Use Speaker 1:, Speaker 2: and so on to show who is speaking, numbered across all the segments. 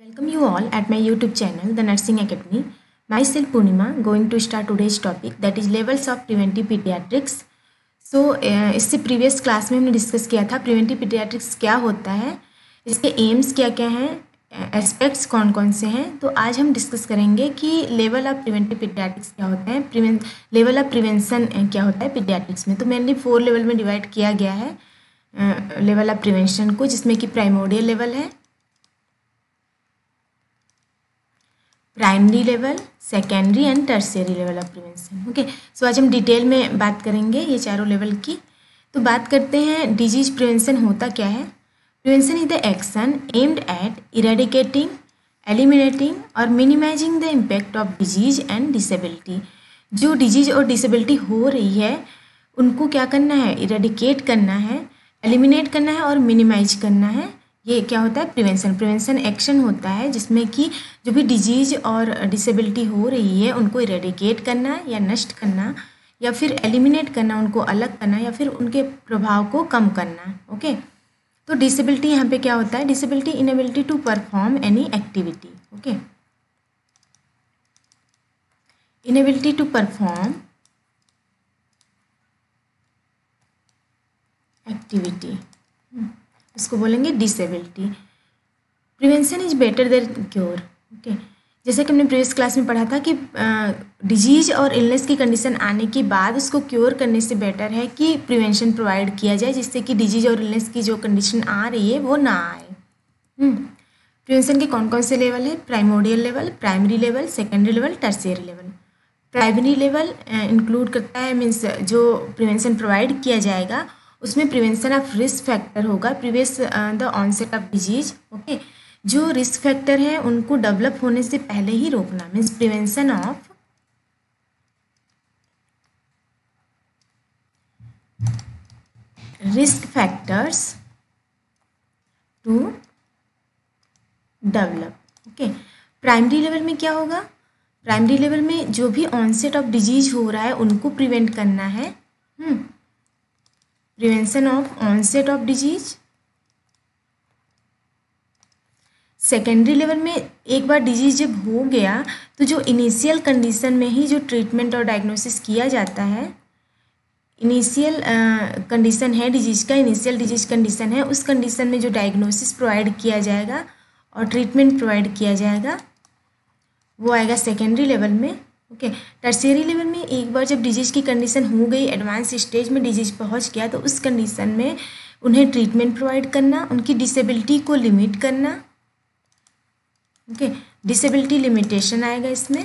Speaker 1: Welcome you all at my YouTube channel, The Nursing Academy. Myself Purnima, going to start today's topic that is levels of preventive pediatrics. इससे previous class में हमने discuss किया था preventive paediatrics क्या होता है, इसके AIIMS क्या क्या हैं, एस्पेक्ट्स कौन कौन से हैं. तो आज हम डिस्कस करेंगे कि लेवल ऑफ प्रिवेंटिव पीडियाट्रिक्स क्या होता है, लेवल ऑफ प्रिवेंशन क्या होता है पीडियाट्रिक्स में. तो मेनली 4 लेवल में डिवाइड किया गया है लेवल ऑफ प्रिवेंशन को, जिसमें कि प्राइमोडियल लेवल है, primary level, secondary and tertiary level of prevention. Okay, so आज हम डिटेल में बात करेंगे ये चारों लेवल की. तो बात करते हैं डिजीज प्रिवेंशन होता क्या है. Prevention is the action aimed at eradicating, eliminating और minimising the impact of disease and disability. जो डिजीज और डिसेबिलिटी हो रही है उनको क्या करना है, इरेडिकेट करना है, एलिमिनेट करना है और मिनिमाइज करना है. ये क्या होता है, प्रिवेंशन. प्रिवेंशन एक्शन होता है जिसमें कि जो भी डिजीज और डिसेबिलिटी हो रही है उनको इरेडिकेट करना या नष्ट करना या फिर एलिमिनेट करना, उनको अलग करना या फिर उनके प्रभाव को कम करना. ओके, तो डिसेबिलिटी यहाँ पे क्या होता है, disability inability to perform any activity. Okay, inability to perform activity, इसको बोलेंगे disability. Prevention is better than cure. Okay, जैसे कि हमने प्रीवियस क्लास में पढ़ा था कि डिजीज और इलनेस की कंडीशन आने के बाद उसको क्योर करने से बेटर है कि प्रिवेंशन प्रोवाइड किया जाए, जिससे कि डिजीज और इलनेस की जो कंडीशन आ रही है वो ना आए. प्रिवेंशन के कौन कौन से लेवल है, primordial level, primary level, secondary level, tertiary level. Primary level include करता है, मीन्स जो प्रिवेंशन प्रोवाइड किया जाएगा उसमें प्रिवेंशन ऑफ रिस्क फैक्टर होगा previous the onset of disease. Okay, जो रिस्क फैक्टर है उनको डेवलप होने से पहले ही रोकना, means prevention of risk factors to develop. Okay, primary level में क्या होगा, प्राइमरी लेवल में जो भी ऑनसेट ऑफ डिजीज हो रहा है उनको प्रिवेंट करना है. Prevention of onset of disease. Secondary level में एक बार डिजीज जब हो गया तो जो इनिशियल कंडीशन में ही जो ट्रीटमेंट और डायग्नोसिस किया जाता है, इनिशियल कंडीशन है डिजीज का, इनिशियल डिजीज कंडीशन है, उस कंडीशन में जो डायग्नोसिस प्रोवाइड किया जाएगा और ट्रीटमेंट प्रोवाइड किया जाएगा वो आएगा सेकेंडरी लेवल में. ओके, टर्शियरी लेवल में एक बार जब डिजीज की कंडीशन हो गई, एडवांस स्टेज में डिजीज पहुंच गया, तो उस कंडीशन में उन्हें ट्रीटमेंट प्रोवाइड करना, उनकी डिसेबिलिटी को लिमिट करना. ओके, डिसेबिलिटी लिमिटेशन आएगा इसमें,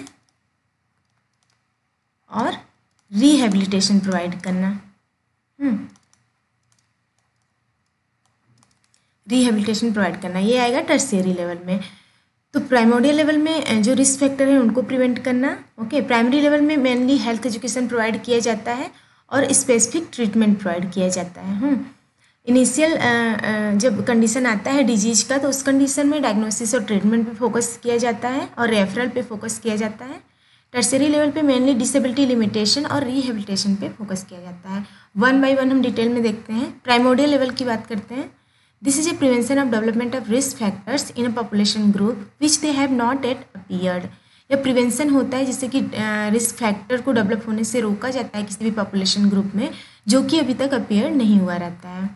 Speaker 1: और रिहेबिलिटेशन प्रोवाइड करना. रिहेबिलिटेशन प्रोवाइड करना, ये आएगा टर्शियरी लेवल में. तो प्राइमोडियल लेवल में जो रिस्क फैक्टर है उनको प्रिवेंट करना. ओके, प्राइमरी लेवल में मेनली हेल्थ एजुकेशन प्रोवाइड किया जाता है और स्पेसिफिक ट्रीटमेंट प्रोवाइड किया जाता है. इनिशियल जब कंडीशन आता है डिजीज का तो उस कंडीशन में डायग्नोसिस और ट्रीटमेंट पे फोकस किया जाता है और रेफरल पे फोकस किया जाता है. टर्शियरी लेवल पे मेनली डिसेबिलिटी लिमिटेशन और रिहेबिलिटेशन पे फोकस किया जाता है. वन बाय वन हम डिटेल में देखते हैं. प्राइमोडियल लेवल की बात करते हैं. This is a prevention of development of risk factors in a population group which they have not yet appeared. यह प्रिवेंशन होता है जिससे कि रिस्क फैक्टर को डेवलप होने से रोका जाता है किसी भी पॉपुलेशन ग्रुप में जो कि अभी तक अपियर नहीं हुआ रहता है.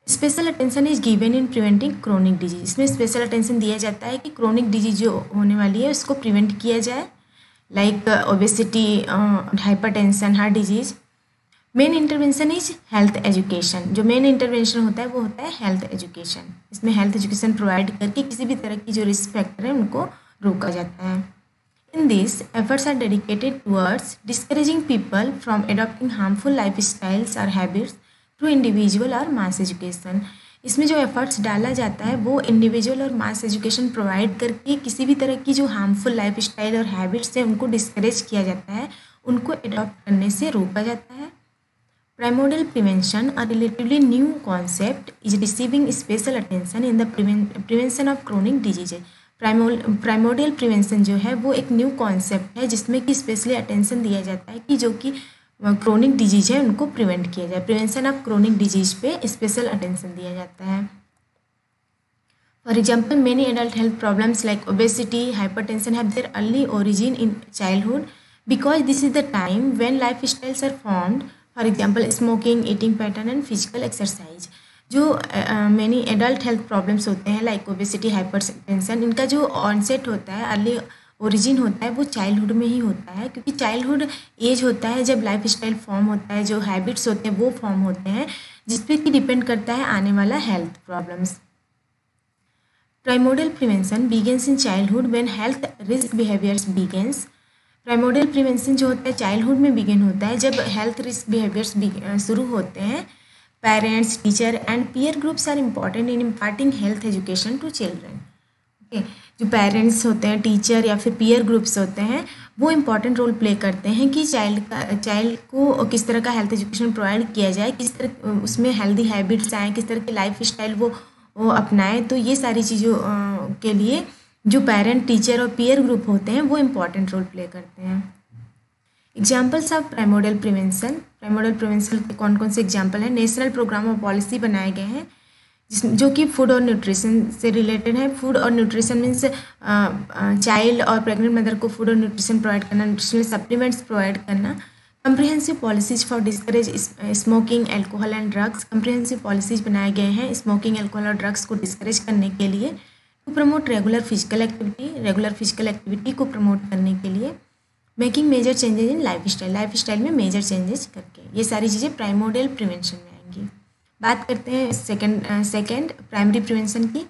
Speaker 1: Special attention is given in preventing chronic disease. इसमें स्पेशल अटेंशन दिया जाता है कि क्रोनिक डिजीज जो होने वाली है उसको प्रिवेंट किया जाए, like obesity, hypertension, heart disease. Main intervention is health education. जो मेन इंटरवेंशन होता है वो होता है हेल्थ एजुकेशन. इसमें हेल्थ एजुकेशन प्रोवाइड करके किसी भी तरह की जो रिस्क फैक्टर है उनको रोका जाता है. In this efforts are dedicated towards discouraging people from adopting harmful life styles और हैबिट्स थ्रू इंडिविजुअल और मास एजुकेशन. इसमें जो एफर्ट्स डाला जाता है वो इंडिविजुअल और मास एजुकेशन प्रोवाइड करके किसी भी तरह की जो हार्मफुल लाइफ स्टाइल और हैबिट्स है उनको डिस्करेज किया जाता है, उनको एडॉप्ट करने से रोका जाता है. Primordial prevention, a relatively new concept, is receiving special attention in the prevention of chronic diseases. Primordial prevention जो है वो एक न्यू कॉन्सेप्ट है जिसमें कि स्पेशली अटेंशन दिया जाता है कि जो कि क्रोनिक डिजीज है उनको प्रिवेंट किया जाए. प्रिवेंशन ऑफ क्रोनिक डिजीज पे स्पेशल अटेंशन दिया जाता है. For example, many adult health problems like obesity, hypertension have their early origin in childhood because this is the time when lifestyles are formed. For example, smoking, eating pattern and physical exercise. जो many adult health problems होते हैं like obesity, hypertension, इनका जो onset होता है, early origin होता है, वो चाइल्डहुड में ही होता है क्योंकि चाइल्डहुड एज होता है जब लाइफ स्टाइल फॉर्म होता है, जो हैबिट्स होते हैं वो फॉर्म होते हैं, जिस पे कि डिपेंड करता है आने वाला health problems. Primordial prevention begins in childhood when health risk behaviors begins. Primordial prevention जो होता है चाइल्डहुड में बिगिन होता है जब हेल्थ रिस्क बिहेवियर्स शुरू होते हैं. Parents, teacher and peer groups are important in imparting health education to children. Okay, जो पेरेंट्स होते हैं, टीचर या फिर पीयर ग्रुप्स होते हैं, वो इम्पॉर्टेंट रोल प्ले करते हैं कि चाइल्ड को किस तरह का हेल्थ एजुकेशन प्रोवाइड किया जाए, किस तरह उसमें हेल्दी हैबिट्स आएँ, किस तरह की लाइफ स्टाइल वो अपनाएं. तो ये सारी चीज़ों के लिए जो पेरेंट, टीचर और पीयर ग्रुप होते हैं वो इम्पॉर्टेंट रोल प्ले करते हैं. Examples of primordial prevention. Primordial prevention के कौन कौन से एग्जाम्पल हैं? नेशनल प्रोग्राम और पॉलिसी बनाए गए हैं जो कि फूड और न्यूट्रिशन से रिलेटेड है. फूड और न्यूट्रिशन मीन्स चाइल्ड और प्रेग्नेंट मदर को फूड और न्यूट्रिशन प्रोवाइड करना, न्यूट्रिशनल सप्लीमेंट्स प्रोवाइड करना. Comprehensive policies for discourage smoking, alcohol and drugs. Comprehensive policies बनाए गए हैं स्मोकिंग, एल्कोहल और ड्रग्स को डिस्करेज करने के लिए. To promote regular physical activity को प्रमोट करने के लिए. Making major changes in life style में मेजर चेंजेस करके. ये सारी चीज़ें प्राइमोडियल प्रिवेंशन में आएंगी. बात करते हैं सेकेंड प्राइमरी प्रिवेंशन की.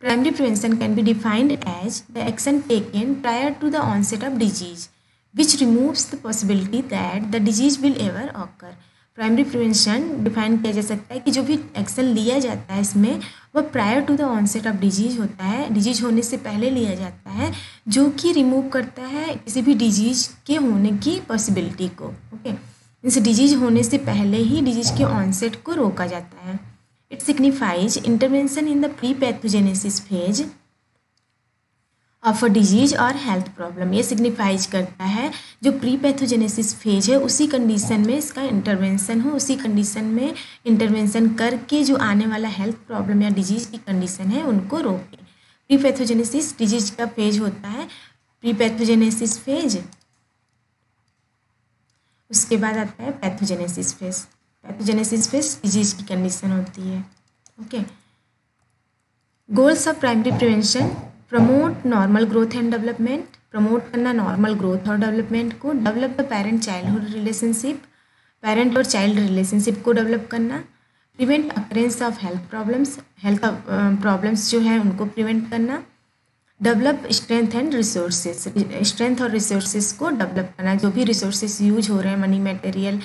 Speaker 1: Primary prevention can be defined as the action taken prior to the onset of disease which removes the possibility that the disease will ever occur. Primary prevention define किया जा सकता है कि जो भी action लिया जाता है इसमें वह prior to the onset of disease होता है, डिजीज होने से पहले लिया जाता है, जो कि रिमूव करता है किसी भी डिजीज के होने की पॉसिबिलिटी को. ओके, इस डिजीज होने से पहले ही डिजीज के ऑनसेट को रोका जाता है. It signifies intervention in the pre pathogenesis phase of a disease और हेल्थ प्रॉब्लम. ये सिग्निफाइज करता है जो प्री पैथोजेनेसिस फेज है उसी कंडीशन में इसका इंटरवेंशन हो, उसी कंडीशन में इंटरवेंशन करके जो आने वाला हेल्थ प्रॉब्लम या डिजीज की कंडीशन है उनको रोके. प्री पैथोजेनेसिस डिजीज का फेज होता है, प्री पैथोजेनेसिस फेज, उसके बाद आता है pathogenesis phase. Pathogenesis phase disease की कंडीशन होती है. Okay, goals of primary prevention. Promote normal growth and development. Promote करना नॉर्मल ग्रोथ और डेवलपमेंट को. Develop the parent childhood relationship. Parent और चाइल्ड रिलेशनशिप को डेवलप करना. Prevent occurrence of health problems. Health problems जो हैं उनको प्रिवेंट करना. Develop strength and resources. Strength और रिसोर्सेज को डेवलप करना. जो भी रिसोर्सेज यूज हो रहे हैं, मनी, मटेरियल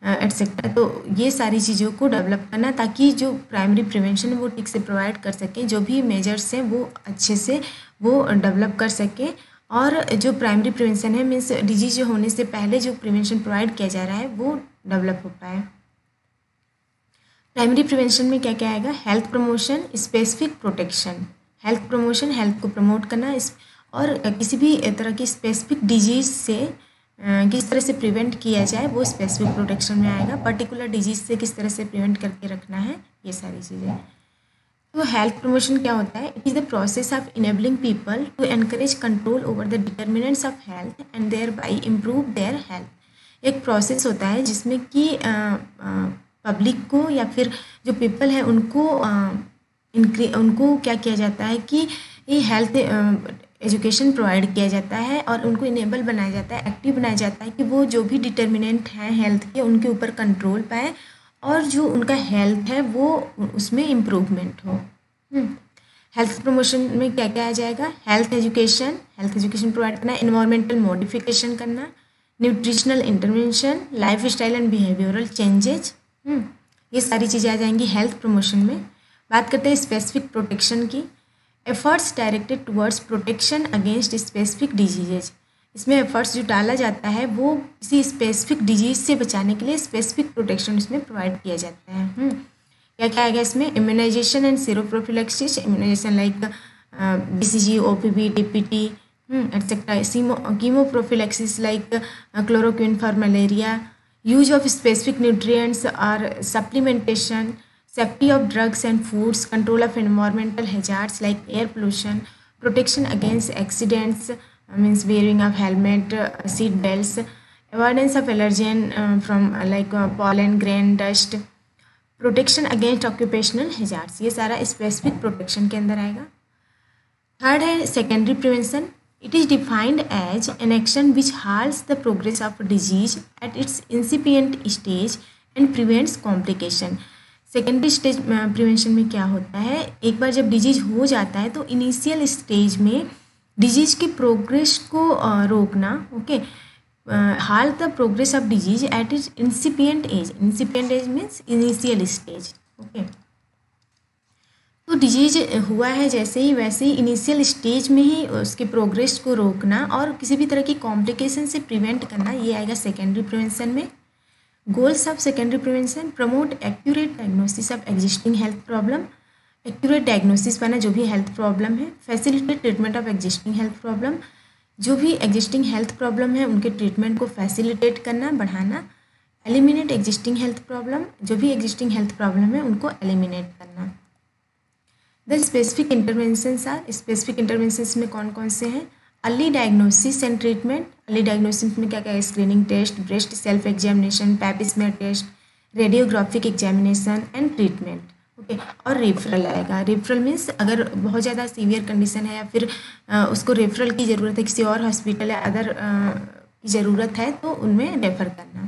Speaker 1: एटसेट्रा, तो ये सारी चीज़ों को डेवलप करना ताकि जो प्राइमरी प्रिवेंशन वो ठीक से प्रोवाइड कर सकें, जो भी मेजर्स हैं वो अच्छे से वो डेवलप कर सकें. और जो प्राइमरी प्रिवेंशन है मीन्स डिजीज होने से पहले जो प्रिवेंशन प्रोवाइड किया जा रहा है वो डेवलप हो पाए. प्राइमरी प्रिवेंशन में क्या क्या आएगा? Health promotion, specific protection. Health promotion, health को प्रमोट करना, और किसी भी तरह की स्पेसिफिक डिजीज से किस तरह से प्रिवेंट किया जाए वो स्पेसिफिक प्रोटेक्शन में आएगा. पर्टिकुलर डिजीज से किस तरह से प्रिवेंट करके रखना है, ये सारी चीज़ें. तो हेल्थ प्रमोशन क्या होता है? It is the process of enabling people to encourage control over the determinants of health and thereby improve their health. एक प्रोसेस होता है जिसमें कि पब्लिक को या फिर जो पीपल है उनको क्या किया जाता है कि ये हेल्थ एजुकेशन प्रोवाइड किया जाता है और उनको इनेबल बनाया जाता है, एक्टिव बनाया जाता है कि वो जो भी डिटर्मिनेंट हैं हेल्थ के उनके ऊपर कंट्रोल पाए और जो उनका हेल्थ है वो उसमें इम्प्रूवमेंट हो. हेल्थ प्रमोशन में क्या क्या आ जाएगा? हेल्थ एजुकेशन प्रोवाइड करना, इन्वायरमेंटल मॉडिफिकेशन करना, nutritional intervention, life style and behavioural changes. ये सारी चीज़ें आ जाएंगी हेल्थ प्रमोशन में. बात करते हैं स्पेसिफिक प्रोटेक्शन की. Efforts directed towards protection against specific diseases. इसमें एफर्ट्स जो डाला जाता है वो किसी स्पेसिफिक डिजीज से बचाने के लिए स्पेसिफिक प्रोटेक्शन इसमें प्रोवाइड किया जाता है. क्या क्या आएगा इसमें? Immunisation and seroprophylaxis. Immunisation like BCG, OPV, DPT et cetera. Chemoprophylaxis like chloroquine for malaria. Use of specific nutrients और supplementation. safety of drugs and foods, control of environmental hazards like air pollution, protection against accidents, means wearing of helmet, seat belts, avoidance of allergen from pollen, grain, dust, protection against occupational hazards, ये सारा specific protection के अंदर आएगा। Third है secondary prevention. It is defined as an action which halts the progress of disease at its incipient stage and prevents complication. Secondary stage prevention में क्या होता है, एक बार जब डिजीज हो जाता है तो इनिशियल स्टेज में डिजीज की प्रोग्रेस को रोकना, okay, halt the progress of disease at its incipient age. Incipient age means initial stage. Okay. तो डिजीज हुआ है जैसे ही वैसे ही इनिशियल स्टेज में ही उसके प्रोग्रेस को रोकना और किसी भी तरह की कॉम्प्लिकेशन से प्रिवेंट करना, ये आएगा सेकेंडरी प्रिवेंशन में। Goals of secondary prevention: promote accurate diagnosis of existing health problem, accurate diagnosis पाना जो भी हेल्थ प्रॉब्लम है, facilitate treatment of existing health problem, जो भी एग्जिस्टिंग हेल्थ प्रॉब्लम है उनके ट्रीटमेंट को फैसिलिटेट करना, बढ़ाना, एलिमिनेट एग्जिस्टिंग हेल्थ प्रॉब्लम, जो भी एग्जिस्टिंग हेल्थ प्रॉब्लम है उनको एलिमिनेट करना। The specific interventions are, specific interventions में कौन कौन से हैं? Early diagnosis and treatment. Early diagnosis में क्या क्या है? Screening test, breast self examination, pap smear test, radiographic examination and treatment, okay. और रेफरल आएगा। रेफरल मीन्स अगर बहुत ज़्यादा सीवियर कंडीशन है या फिर उसको रेफरल की ज़रूरत है, किसी और हॉस्पिटल या अदर की ज़रूरत है तो उनमें रेफर करना।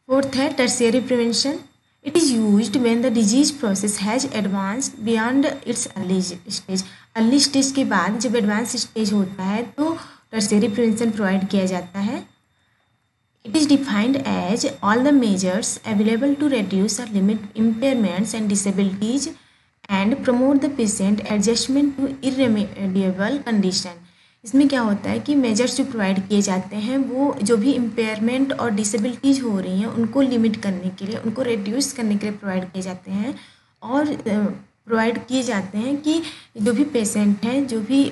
Speaker 1: फोर्थ है tertiary prevention. It is used when the disease process has advanced beyond it's early stage. Early stage के बाद जब एडवांस स्टेज होता है तो टर्शियरी प्रिवेंशन प्रोवाइड किया जाता है। It is defined as all the measures available to reduce or limit impairments and disabilities and promote the patient adjustment to irremediable condition। इसमें क्या होता है कि मेजर्स जो प्रोवाइड किए जाते हैं वो जो भी इम्पेयरमेंट और डिसेबिलिटीज़ हो रही हैं उनको लिमिट करने के लिए, उनको रिड्यूस करने के लिए प्रोवाइड किए जाते हैं और प्रोवाइड किए जाते हैं कि जो भी पेशेंट हैं, जो भी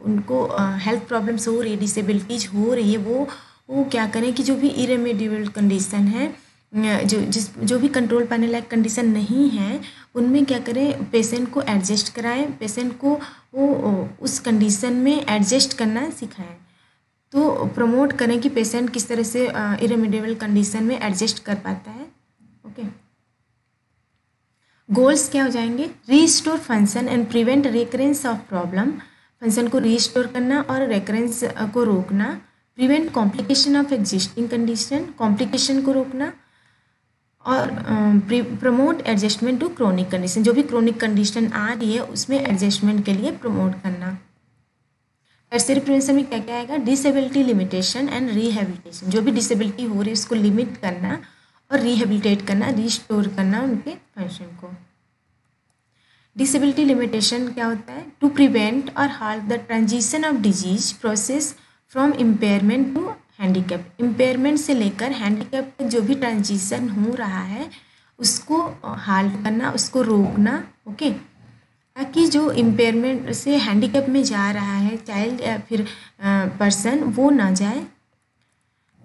Speaker 1: उनको हेल्थ प्रॉब्लम्स हो रही है, डिसेबिलिटीज़ हो रही है, वो क्या करें कि जो भी इरेमेडिएबल कंडीशन है, जो भी कंट्रोल पाने लायक कंडीशन नहीं है, उनमें क्या करें, पेशेंट को एडजस्ट कराएं, पेशेंट को वो उस कंडीशन में एडजस्ट करना सिखाएं। तो प्रमोट करें कि पेशेंट किस तरह से इरेमेडिएबल कंडीशन में एडजस्ट कर पाता है, ओके। गोल्स क्या हो जाएंगे? Restore function and prevent recurrence of problem. Function को रीस्टोर करना और रिकरेंस को रोकना। Prevent complication of existing condition, complication को रोकना। और promote adjustment to chronic condition, जो भी क्रोनिक कंडीशन आ रही है उसमें एडजस्टमेंट के लिए प्रमोट करना। टर्शियरी प्रिवेंशन में क्या क्या आएगा? Disability limitation and rehabilitation. जो भी डिसेबिलिटी हो रही है उसको लिमिट करना और रिहेबिलिटेट करना, रिस्टोर करना उनके फंक्शन को। डिसेबिलिटी लिमिटेशन क्या होता है? टू प्रिवेंट और halt the transition of disease process from impairment to handicap. Impairment से लेकर हैंडीकैप तक जो भी ट्रांजिशन हो रहा है उसको हाल्ट करना, उसको रोकना, ओके, ताकि जो इम्पेयरमेंट से हैंडीकैप में जा रहा है चाइल्ड या फिर पर्सन, वो ना जाए।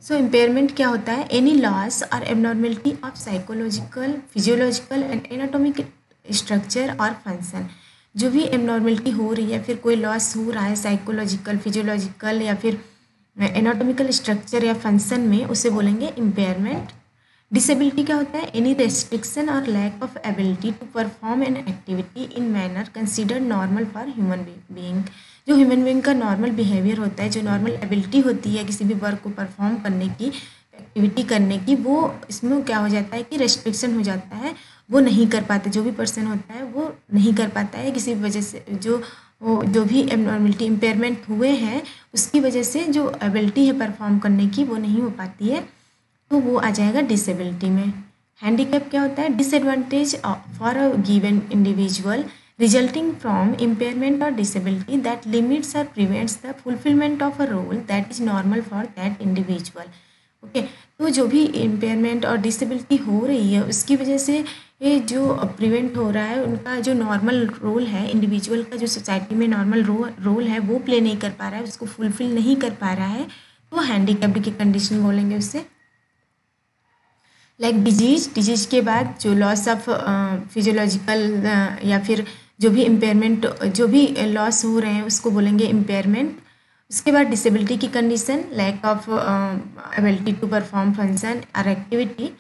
Speaker 1: सो इम्पेयरमेंट क्या होता है? एनी लॉस और abnormality of psychological, physiological and anatomic structure और फंक्शन। जो भी एबनॉर्मेलिटी हो रही है, फिर कोई लॉस हो रहा है साइकोलॉजिकल, फिजियोलॉजिकल या फिर एनाटॉमिकल स्ट्रक्चर या फंक्शन में, उसे बोलेंगे इम्पेयरमेंट। डिसेबिलिटी क्या होता है? एनी रेस्ट्रिक्शन और lack of ability to perform an activity in manner considered normal for human being. जो ह्यूमन बीइंग का नॉर्मल बिहेवियर होता है, जो नॉर्मल एबिलिटी होती है किसी भी वर्क को परफॉर्म करने की, एक्टिविटी करने की, वो इसमें क्या हो जाता है कि रेस्ट्रिक्शन हो जाता है, वो नहीं कर पाते। जो भी पर्सन होता है वो नहीं कर पाता है किसी वजह से, जो भी एबनॉर्मलिटी, इम्पेयरमेंट हुए हैं उसकी वजह से जो एबिलिटी है परफॉर्म करने की वो नहीं हो पाती है, तो वो आ जाएगा डिसेबिलिटी में। हैंडीकैप क्या होता है? Disadvantage for a given individual resulting from impairment और डिसेबिलिटी दैट लिमिट्स और prevents the fulfilment of a role that is normal for that individual, okay. तो जो भी इम्पेयरमेंट और डिसेबिलिटी हो रही है उसकी वजह से ये जो प्रिवेंट हो रहा है, उनका जो नॉर्मल रोल है, इंडिविजुअल का जो सोसाइटी में नॉर्मल रोल है वो प्ले नहीं कर पा रहा है, उसको फुलफिल नहीं कर पा रहा है, तो हैंडीकैप्ड की कंडीशन बोलेंगे उससे। लाइक डिजीज के बाद जो लॉस ऑफ फिजियोलॉजिकल या फिर जो भी इम्पेयरमेंट, जो भी लॉस हो रहे हैं उसको बोलेंगे इम्पेयरमेंट। उसके बाद डिसेबिलिटी की condition, lack of ability to perform function और activity,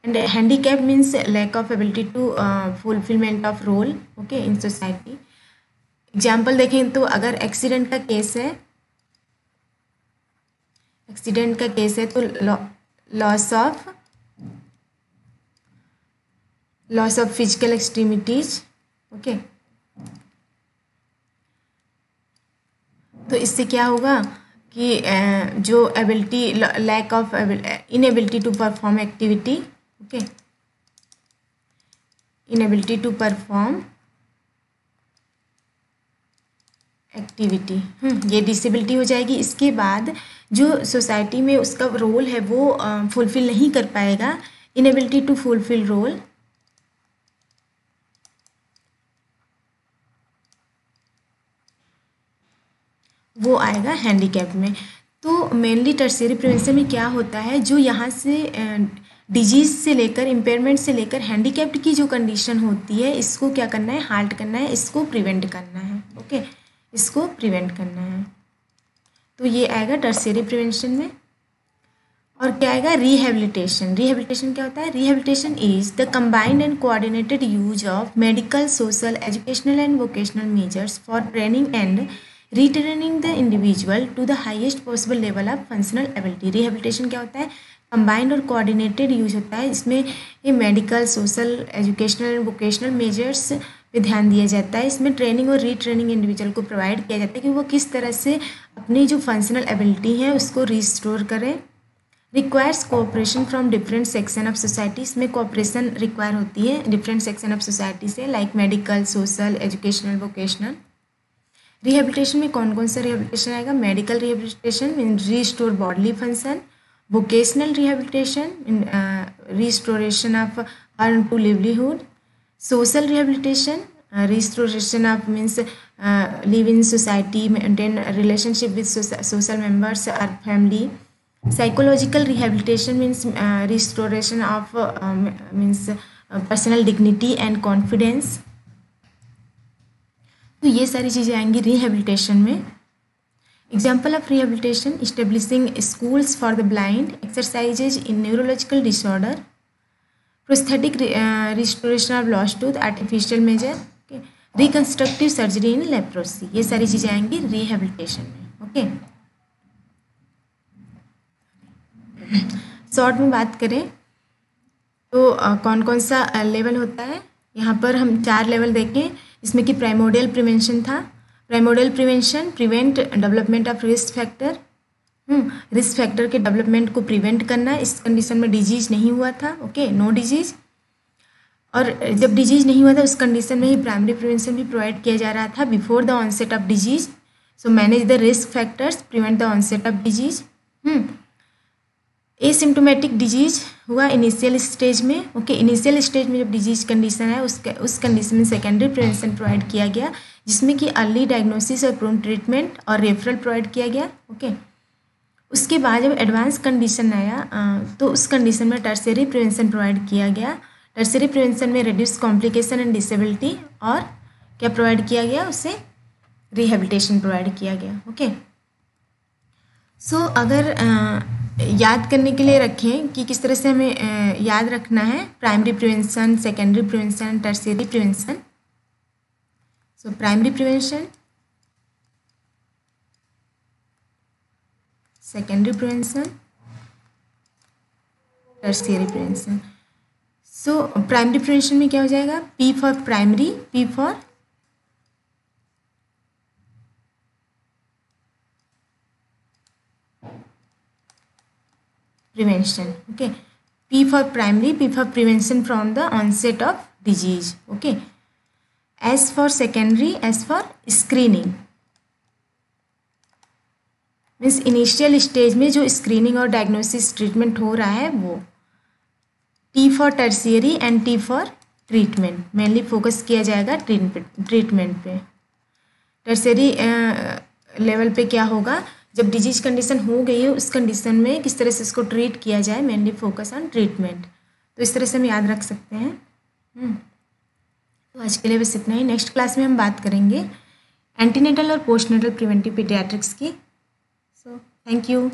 Speaker 1: and handicap means lack of ability to fulfilment of role, okay, in society. Example देखें तो अगर एक्सीडेंट का केस है, तो loss of physical extremities, okay. तो इससे क्या होगा कि जो ability, lack of inability to perform activity, okay, inability to perform activity, ये डिसेबिलिटी हो जाएगी। इसके बाद जो सोसाइटी में उसका रोल है वो फुलफिल नहीं कर पाएगा, इनएबिलिटी टू फुलफिल रोल, वो आएगा हैंडीकैप में। तो मेनली टर्शियरी प्रिवेंशन में क्या होता है, जो यहाँ से डिजीज से लेकर, इम्पेयरमेंट से लेकर हैंडीकैप्ड की जो कंडीशन होती है, इसको क्या करना है, हाल्ट करना है, इसको प्रिवेंट करना है, ओके, इसको प्रिवेंट करना है। तो ये आएगा टर्शियरी प्रिवेंशन में। और क्या आएगा, रिहेबिलिटेशन। रिहेबिलिटेशन क्या होता है, rehabilitation is the combined and coordinated use of medical, social, educational and vocational measures for training and returning the individual to the highest possible level of functional ability. Rehabilitation क्या होता है, combined और coordinated use होता है। इसमें ये medical, social, educational and vocational measures पे ध्यान दिया जाता है। इसमें ट्रेनिंग और रीट्रेनिंग इंडिविजुअल को प्रोवाइड किया जाता है कि वो किस तरह से अपनी जो फंक्शनल एबिलिटी है उसको रिस्टोर करें। Requires cooperation from different section of society. इसमें कोऑपरेशन रिक्वायर होती है डिफरेंट सेक्शन ऑफ सोसाइटी से, like medical, social, educational, vocational. Rehabilitation में कौन कौन सा रिहेबिलिटेशन आएगा, medical rehabilitation mean restore bodily function, vocational rehabilitation mean restoration of earn to livelihood, social rehabilitation restoration of means live in society, maintain relationship with social members और family, psychological rehabilitation means restoration of means personal dignity and confidence. तो ये सारी चीज़ें आएंगी rehabilitation में। Example of rehabilitation, establishing schools for the blind, exercises in neurological disorder, prosthetic restoration of lost tooth, artificial measure, okay, reconstructive surgery in leprosy. ये सारी चीज़ें आएंगी रिहेबिलिटेशन में, ओके। शॉर्ट में बात करें तो कौन कौन सा लेवल होता है, यहाँ पर हम 4 लेवल देखें। इसमें कि प्राइमोडियल प्रिवेंशन था। Primordial prevention, prevent development of risk factor, risk factor के डेवलपमेंट को प्रिवेंट करना। इस कंडीशन में डिजीज नहीं हुआ था, ओके, नो डिजीज। और जब डिजीज नहीं हुआ था उस कंडीशन में ही प्राइमरी प्रिवेंशन भी प्रोवाइड किया जा रहा था before the onset of disease. So manage the risk factors, prevent the onset of disease. Asymptomatic disease हुआ इनिशियल स्टेज में, ओके, इनिशियल स्टेज में जब डिजीज कंडीशन है उस कंडीशन में सेकेंडरी प्रिवेंशन प्रोवाइड किया गया, जिसमें कि अर्ली डायग्नोसिस और प्रोन ट्रीटमेंट और रेफरल प्रोवाइड किया गया, ओके। उसके बाद जब एडवांस कंडीशन आया तो उस कंडीशन में टर्शियरी प्रिवेंशन प्रोवाइड किया गया। टर्शियरी प्रिवेंशन में रिड्यूस कॉम्प्लिकेशन एंड डिसेबिलिटी और क्या प्रोवाइड किया गया, उसे रिहेबिलिटेशन प्रोवाइड किया गया, ओके। सो अगर याद करने के लिए रखें कि किस तरह से हमें याद रखना है primary prevention, secondary prevention, tertiary prevention. So primary prevention, secondary prevention, tertiary prevention. So primary prevention में क्या हो जाएगा, P for primary, P for prevention, okay, P for primary, P for prevention from the onset of disease, okay, S for secondary, S for screening means initial stage में जो screening और diagnosis treatment हो रहा है वो। T for tertiary and T for treatment, mainly focus किया जाएगा treatment पे। tertiary लेवल पे क्या होगा, जब डिजीज कंडीशन हो गई है उस कंडीशन में किस तरह से इसको ट्रीट किया जाए, मेनली फोकस ऑन ट्रीटमेंट। तो इस तरह से हम याद रख सकते हैं। तो आज के लिए बस इतना ही। नेक्स्ट क्लास में हम बात करेंगे एंटीनेटल और पोस्टनेटल प्रिवेंटिव पीडियाट्रिक्स की। So thank you.